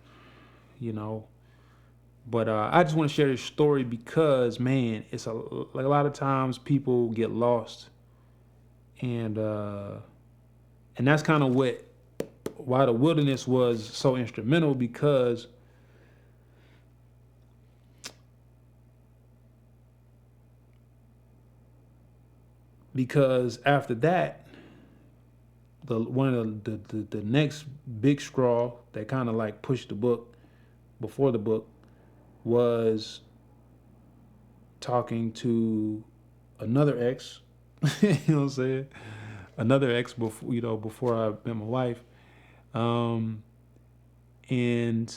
A: you know. But I just want to share this story because, man, it's like a lot of times people get lost, and that's kind of why the wilderness was so instrumental, because after that, one of the next big straw that kind of like pushed the book before the book was talking to another ex. You know what I'm saying? Another ex before I met my wife, um, and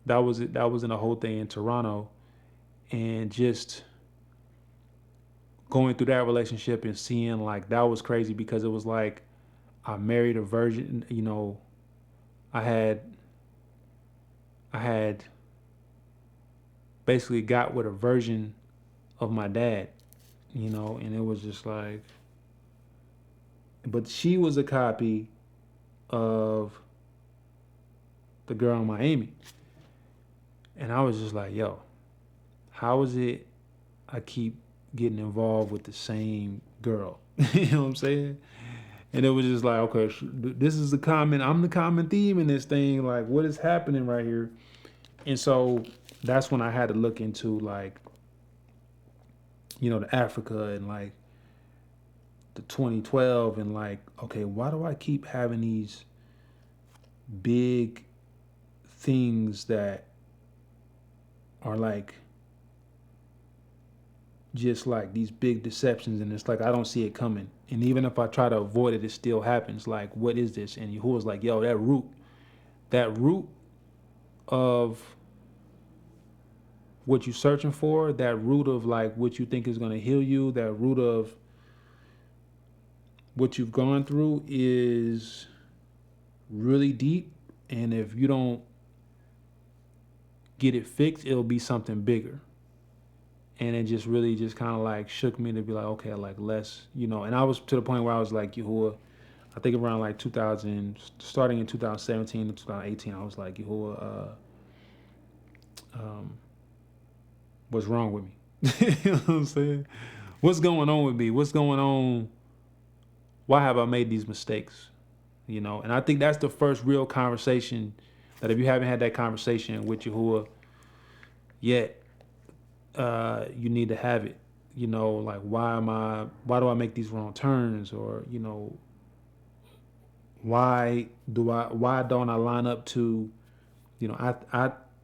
A: that was it. That was in a whole thing in Toronto, and just going through that relationship and seeing, like, that was crazy because it was like I married a virgin. I had I had basically got with a version of my dad, and it was just like, but she was a copy of the girl in Miami. And I was just like, yo, how is it I keep getting involved with the same girl? You know what I'm saying? And it was just like, okay, this is I'm the common theme in this thing. Like, what is happening right here? And so that's when I had to look into, like, the Africa and like the 2012, and like, okay, why do I keep having these big things that are like just like these big deceptions, and it's like I don't see it coming. And even if I try to avoid it, it still happens. Like, what is this? And Yahuwah's like, yo, that root of what you're searching for, that root of like what you think is going to heal you, that root of what you've gone through is really deep. And if you don't get it fixed, it'll be something bigger. And it just really just kind of like shook me to be like, okay, like less, and I was to the point where I was like, Yahuwah, I think around like 2000, starting in 2017 to 2018, I was like, Yahuwah, what's wrong with me? You know what I'm saying? What's going on with me? What's going on? Why have I made these mistakes? And I think that's the first real conversation that if you haven't had that conversation with Yahuwah yet, you need to have it. Like why do I make these wrong turns? Or, why don't I line up to,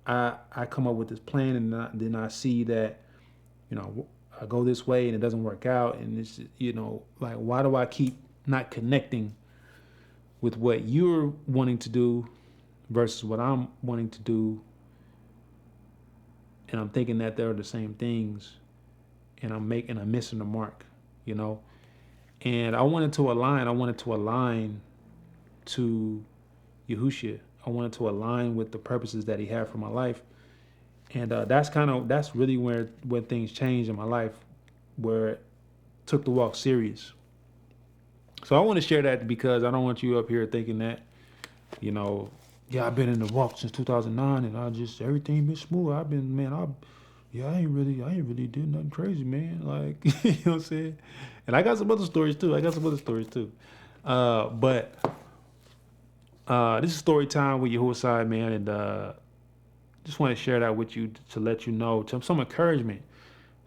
A: I come up with this plan and then I see that, I go this way and it doesn't work out. And it's, like, why do I keep not connecting with what you're wanting to do versus what I'm wanting to do? And I'm thinking that they're the same things, and I'm missing the mark, And I wanted to align to Yahusha. I wanted to align with the purposes that he had for my life. And that's really where things changed in my life, where it took the walk serious. So I want to share that because I don't want you up here thinking that, yeah, I've been in the walk since 2009 and everything been smooth. I ain't really did nothing crazy, man. Like, you know what I'm saying? And I got some other stories too. But this is story time with Yahuwah, man. And just want to share that with you to let you know, some encouragement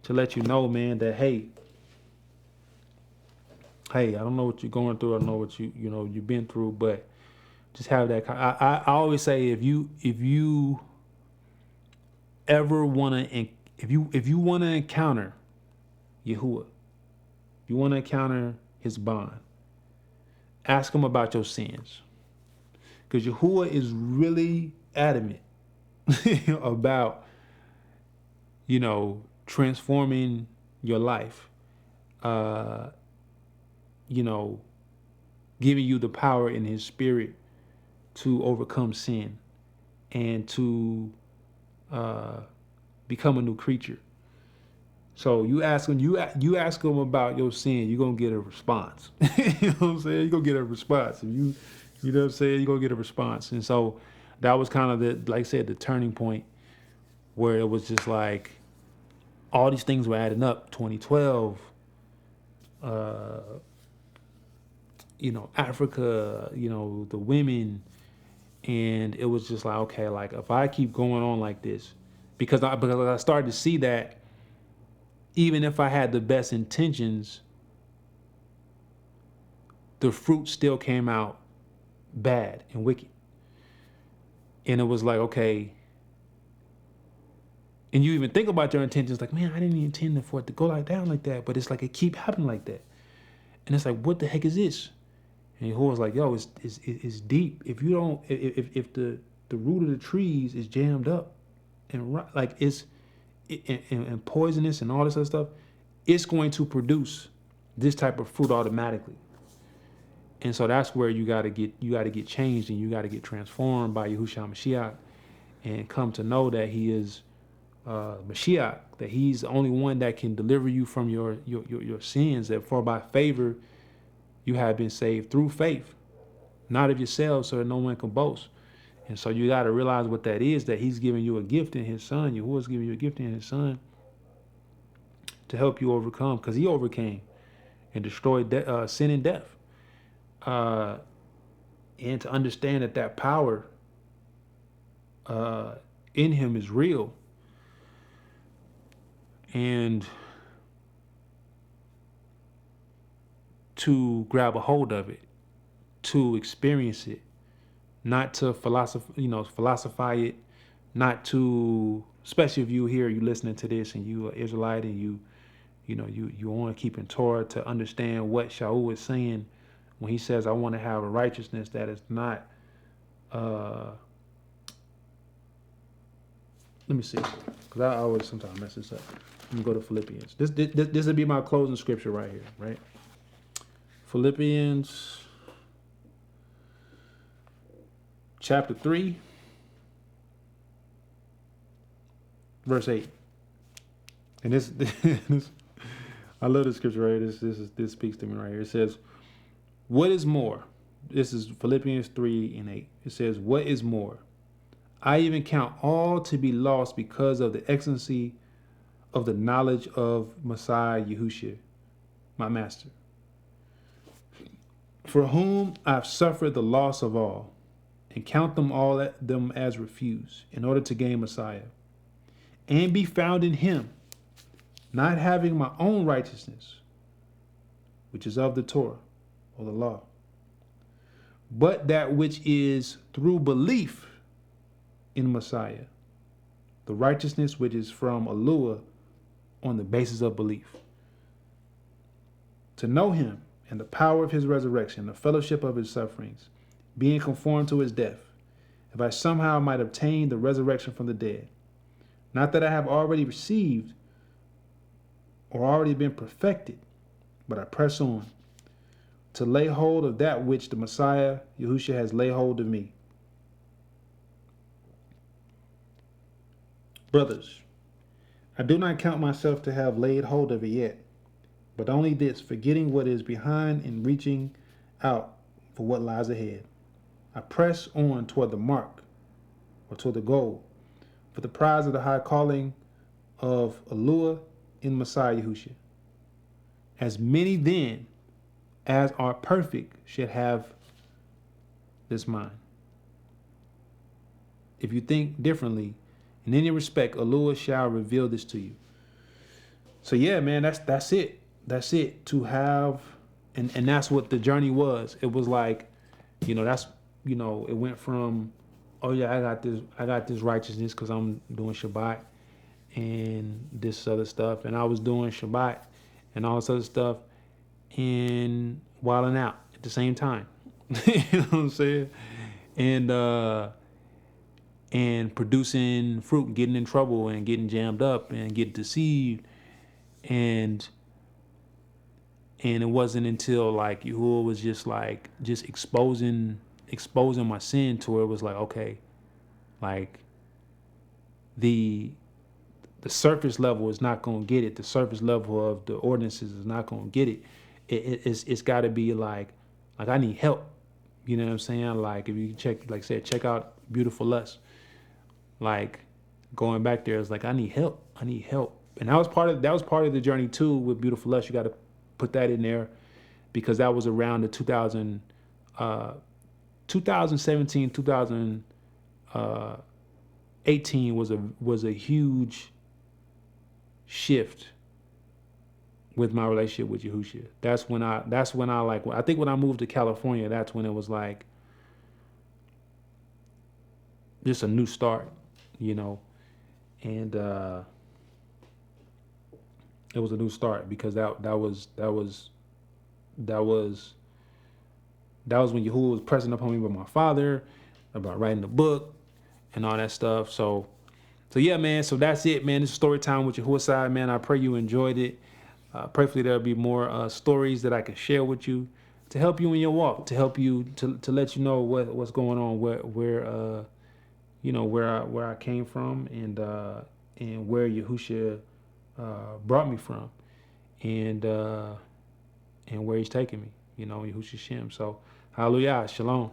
A: to let you know, man, that, hey, I don't know what you're going through. I don't know what you've been through, but just have that. I always say, if you ever want to, if you want to encounter Yahuwah, if you want to encounter his bond, ask him about your sins, because Yahuwah is really adamant about transforming your life, giving you the power in his spirit to overcome sin and to become a new creature. So you ask him about your sin, you're gonna get a response. You know what I'm saying? You're gonna get a response. If you know what I'm saying, you're gonna get a response. And so that was kind of like I said, the turning point, where it was just like all these things were adding up. 2012, Africa, the women. And it was just like, okay, like if I keep going on like this, because I started to see that even if I had the best intentions, the fruit still came out bad and wicked. And it was like, okay. And you even think about your intentions, like, man, I didn't even intend for it to go down like that. But it's like it keep happening like that. And it's like, what the heck is this? And Yahuwah's like, yo, it's deep. If you don't, if the root of the trees is jammed up and like and poisonous and all this other stuff, it's going to produce this type of fruit automatically. And so that's where you got to get changed, and you got to get transformed by Yahushua Mashiach and come to know that he is Mashiach, that he's the only one that can deliver you from your sins, that for by favor you have been saved through faith, not of yourselves, so that no one can boast. And so you got to realize what that is, that he's giving you a gift in his son. Yahuwah's giving you a gift in his son to help you overcome, because he overcame and destroyed sin and death. And to understand that power in him is real. And to grab a hold of it, to experience it, not to philosophize it, not to, especially if you here, you listening to this and you are Israelite and you want to keep in Torah to understand what Yahuah is saying when he says, I want to have a righteousness that is not, let me see, because I always sometimes mess this up. Let me go to Philippians. This will be my closing scripture right here, right? Philippians chapter 3, verse 8. And this I love this scripture right here. This speaks to me right here. It says, what is more? This is Philippians 3 and 8. It says, what is more? I even count all to be lost because of the excellency of the knowledge of Messiah Yahusha, my master, for whom I've suffered the loss of all, and count them as refuse, in order to gain Messiah, and be found in him, not having my own righteousness, which is of the Torah, or the law, but that which is through belief in Messiah, the righteousness which is from HalaluYah on the basis of belief. To know him and the power of his resurrection, the fellowship of his sufferings, being conformed to his death, if I somehow might obtain the resurrection from the dead. Not that I have already received or already been perfected, but I press on to lay hold of that which the Messiah Yahusha has laid hold of me. Brothers, I do not count myself to have laid hold of it yet, but only this, forgetting what is behind and reaching out for what lies ahead. I press on toward the mark, or toward the goal, for the prize of the high calling of HalaluYah in Messiah Yahusha. As many then as are perfect should have this mind. If you think differently, in any respect, HalaluYah shall reveal this to you. So yeah, man, that's it. That's it. To have, and that's what the journey was. It was like, it went from, oh yeah, I got this righteousness because I'm doing Shabbat and this other stuff, and I was doing Shabbat and all this other stuff and wilding out at the same time. You know what I'm saying? And producing fruit, getting in trouble and getting jammed up and getting deceived, and it wasn't until like Yahuah was just exposing my sin to where it was like, okay, like the surface level is not going to get it. The surface level of the ordinances is not going to get it. It's got to be like I need help. You know what I'm saying? Like if you check out Beautiful Lust. Like going back there, it's like I need help. And that was part of the journey too with Beautiful Lust. You got to put that in there because that was around the 2017, 2018 was a huge shift with my relationship with Yahusha. That's when I think when I moved to California, that's when it was like just a new start, and it was a new start because that was when Yahuah was pressing upon me with my father about writing the book and all that stuff. So yeah, man. So that's it, man. This is story time with Yahuah side, man. I pray you enjoyed it. Prayerfully there'll be more stories that I can share with you to help you in your walk, to help you to let you know what's going on, where I came from and where Yahusha brought me from, and where he's taking me, Yahushua Shem. So, HalaluYah, Shalom.